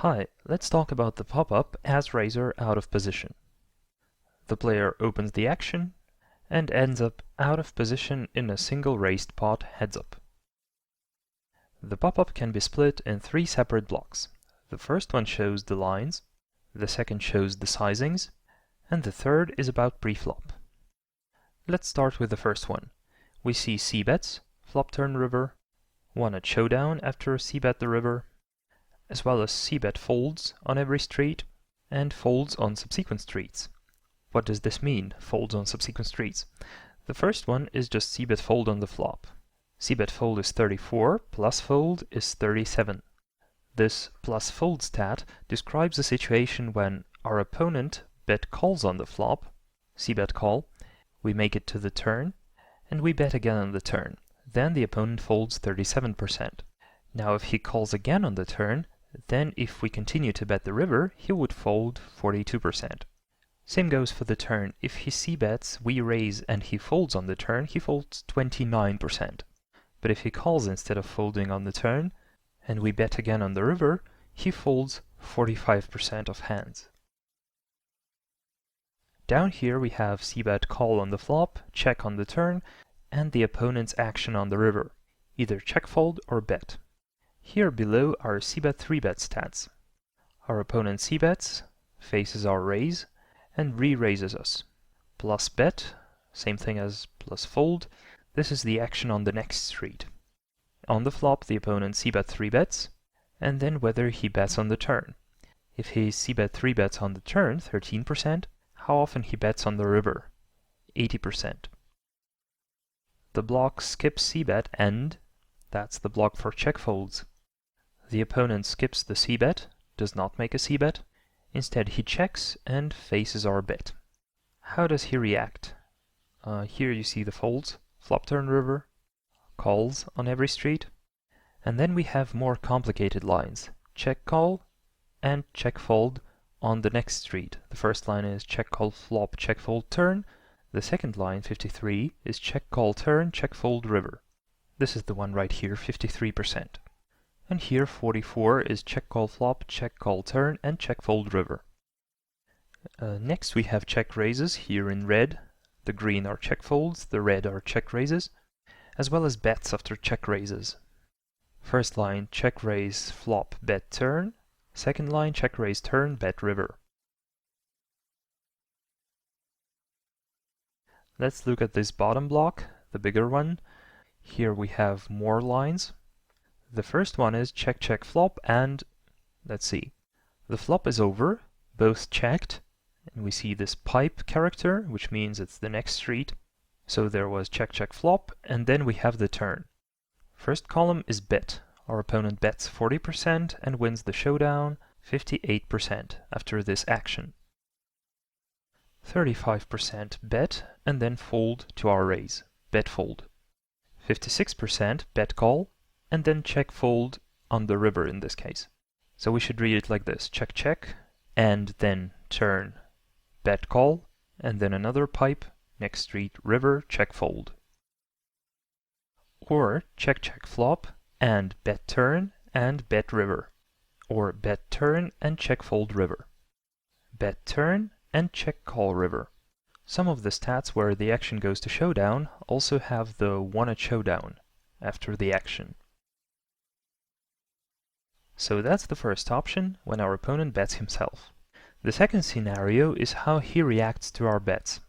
Hi, let's talk about the pop-up as razor out of position. The player opens the action and ends up out of position in a single raised pot heads up. The pop-up can be split in three separate blocks. The first one shows the lines, the second shows the sizings, and the third is about pre-flop. Let's start with the first one. We see c-bets, flop turn river, one at showdown after c-bet the river, as well as c-bet folds on every street and folds on subsequent streets. What does this mean, folds on subsequent streets? The first one is just c-bet fold on the flop. c-bet fold is 34, plus fold is 37. This plus fold stat describes a situation when our opponent bet calls on the flop, c-bet call, we make it to the turn, and we bet again on the turn. Then the opponent folds 37%. Now if he calls again on the turn, then if we continue to bet the river, he would fold 42%. Same goes for the turn. If he c-bets, we raise and he folds on the turn, he folds 29%. But if he calls instead of folding on the turn, and we bet again on the river, he folds 45% of hands. Down here we have c-bet call on the flop, check on the turn, and the opponent's action on the river, either check fold or bet. Here below are c-bet 3-bet stats. Our opponent c-bets, faces our raise, and re-raises us. Plus bet, same thing as plus fold, this is the action on the next street. On the flop the opponent c-bet 3-bets, and then whether he bets on the turn. If he c-bet 3-bets on the turn, 13%, how often he bets on the river? 80%. The block skips c-bet and that's the block for check folds. The opponent skips the c-bet, does not make a c-bet. Instead he checks and faces our bet. How does he react? Here you see the folds, flop turn river, calls on every street. And then we have more complicated lines, check call and check fold on the next street. The first line is check call flop, check fold turn. The second line, 53, is check call turn, check fold river. This is the one right here, 53%. And here 44 is check call flop, check call turn, and check fold river. Next we have check raises here in red. The green are check folds, the red are check raises, as well as bets after check raises. First line check raise flop bet turn, second line check raise turn bet river. Let's look at this bottom block, the bigger one. Here we have more lines. The first one is check check flop and let's see. The flop is over, both checked, and we see this pipe character, which means it's the next street. So there was check check flop, and then we have the turn. First column is bet. Our opponent bets 40% and wins the showdown 58% after this action. 35% bet and then fold to our raise, bet fold. 56% bet call and then check fold on the river in this case. So we should read it like this, check check and then turn, bet call and then another pipe, next street river, check fold. Or check check flop and bet turn and bet river. Or bet turn and check fold river. Bet turn and check call river. Some of the stats where the action goes to showdown also have the one at showdown after the action. So that's the first option, when our opponent bets himself. The second scenario is how he reacts to our bets.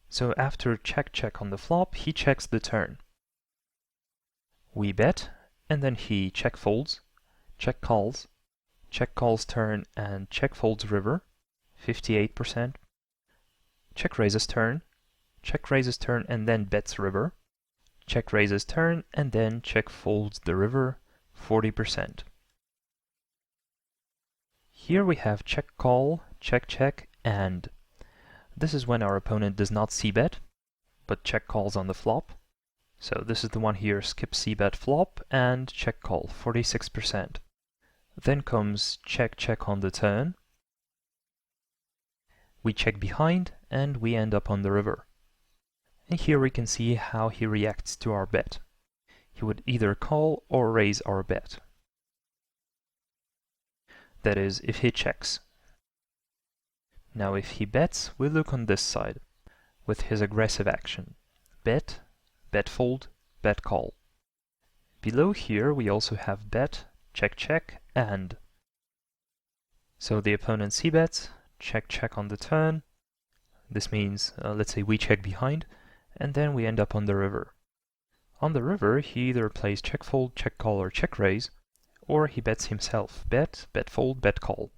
So after check check on the flop, he checks the turn. We bet, and then he check folds, check calls turn and check folds river, 58%. Check raises turn and then bets river. Check raises turn and then check folds the river, 40%. Here we have check call, check and. This is when our opponent does not c-bet, but check calls on the flop. So this is the one here, skip c-bet flop and check call, 46%. Then comes check on the turn. We check behind and we end up on the river. And here we can see how he reacts to our bet. He would either call or raise our bet. That is, if he checks. Now if he bets, we look on this side, with his aggressive action. Bet, bet fold, bet call. Below here we also have bet, check check, and. So the opponent c-bets, check check on the turn. This means, let's say we check behind, and then we end up on the river. On the river, he either plays check fold, check call, or check raise, or he bets himself, bet, bet fold, bet call.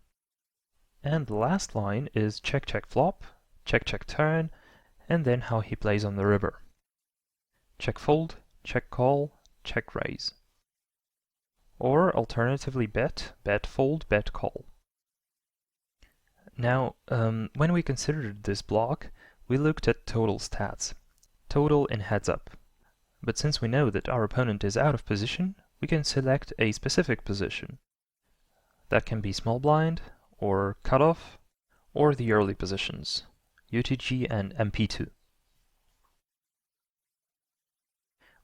And the last line is check check flop, check check turn, and then how he plays on the river. Check fold, check call, check raise. Or alternatively bet, bet fold, bet call. Now, when we considered this block, we looked at total stats, total in heads up. But since we know that our opponent is out of position, we can select a specific position. That can be small blind, or cutoff, or the early positions, UTG and MP2.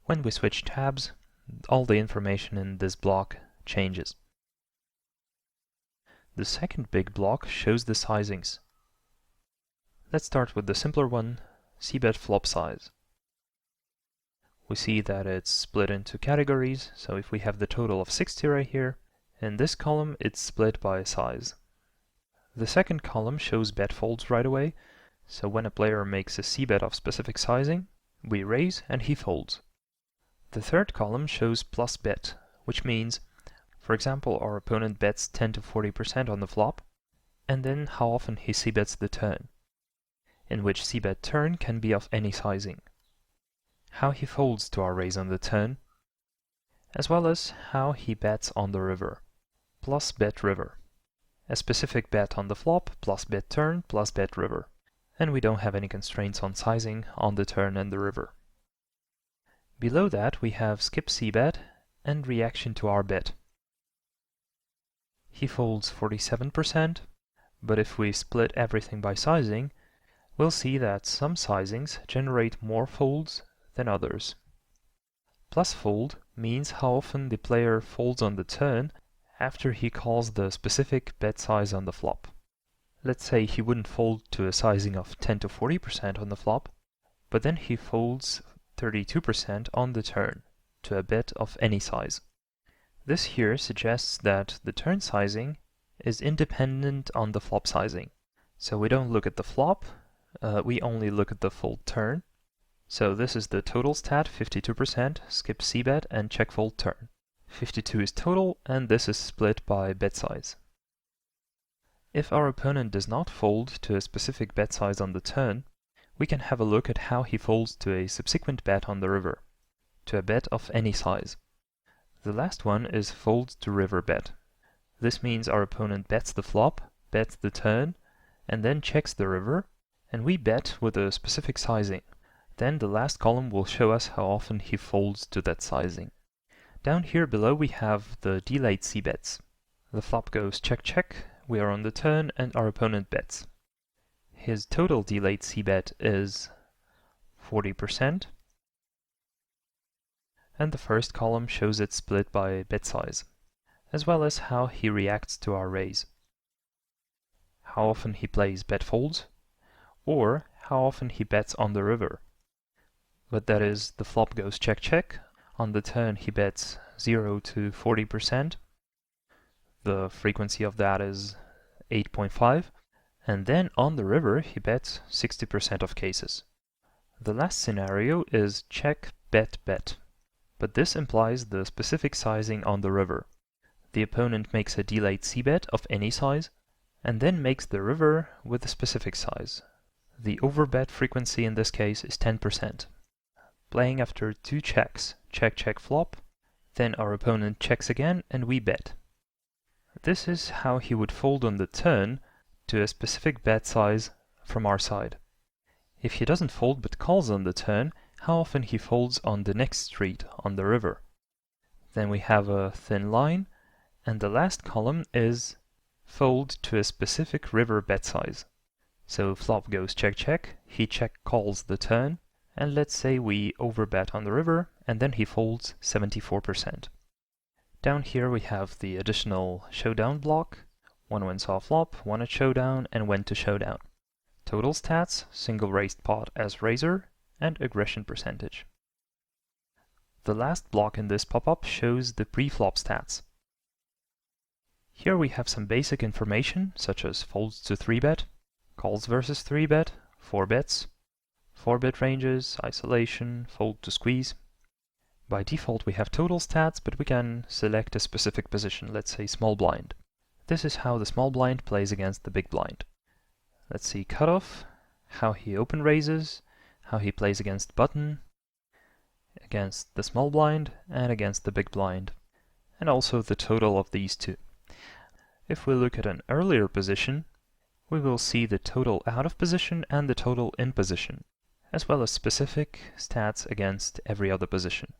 When we switch tabs, all the information in this block changes. The second big block shows the sizings. Let's start with the simpler one, c-bet flop size. We see that it's split into categories, so if we have the total of 60 right here, in this column it's split by size. The second column shows bet folds right away, so when a player makes a c-bet of specific sizing, we raise and he folds. The third column shows plus bet, which means, for example, our opponent bets 10 to 40% on the flop, and then how often he c-bets the turn, in which c-bet turn can be of any sizing. How he folds to our raise on the turn, as well as how he bets on the river, plus bet river. A specific bet on the flop, plus bet turn, plus bet river. And we don't have any constraints on sizing on the turn and the river. Below that we have skip c-bet and reaction to our bet. He folds 47%, but if we split everything by sizing, we'll see that some sizings generate more folds than others. Plus fold means how often the player folds on the turn after he calls the specific bet size on the flop. Let's say he wouldn't fold to a sizing of 10 to 40% on the flop, but then he folds 32% on the turn to a bet of any size. This here suggests that the turn sizing is independent on the flop sizing. So we don't look at the flop, we only look at the fold turn. So this is the total stat, 52%, skip c-bet and check fold turn. 52 is total, and this is split by bet size. If our opponent does not fold to a specific bet size on the turn, we can have a look at how he folds to a subsequent bet on the river, to a bet of any size. The last one is fold to river bet. This means our opponent bets the flop, bets the turn, and then checks the river, and we bet with a specific sizing. Then the last column will show us how often he folds to that sizing. Down here below we have the delayed c-bets. The flop goes check check, we are on the turn, and our opponent bets. His total delayed c-bet is 40%, and the first column shows it split by bet size, as well as how he reacts to our raise. How often he plays bet folds, or how often he bets on the river. But that is, the flop goes check check, on the turn he bets 0 to 40%, the frequency of that is 8.5, and then on the river he bets 60% of cases. The last scenario is check bet bet, but this implies the specific sizing on the river. The opponent makes a delayed c-bet of any size, and then makes the river with a specific size. The overbet frequency in this case is 10%. Playing after 2 checks, check check flop, then our opponent checks again and we bet. This is how he would fold on the turn to a specific bet size from our side. If he doesn't fold but calls on the turn, how often he folds on the next street on the river. Then we have a thin line, and the last column is fold to a specific river bet size. So flop goes check check, he check calls the turn, and let's say we overbet on the river, and then he folds 74%. Down here we have the additional showdown block, one when saw flop, one at showdown, and when to showdown. Total stats, single raised pot as raiser, and aggression percentage. The last block in this pop-up shows the pre-flop stats. Here we have some basic information, such as folds to 3-bet, calls versus 3-bet, 4-bets, 4-bet ranges, isolation, fold to squeeze. By default we have total stats, but we can select a specific position, let's say small blind. This is how the small blind plays against the big blind. Let's see cutoff, how he open raises, how he plays against button, against the small blind, and against the big blind, and also the total of these two. If we look at an earlier position, we will see the total out of position and the total in position, as well as specific stats against every other position.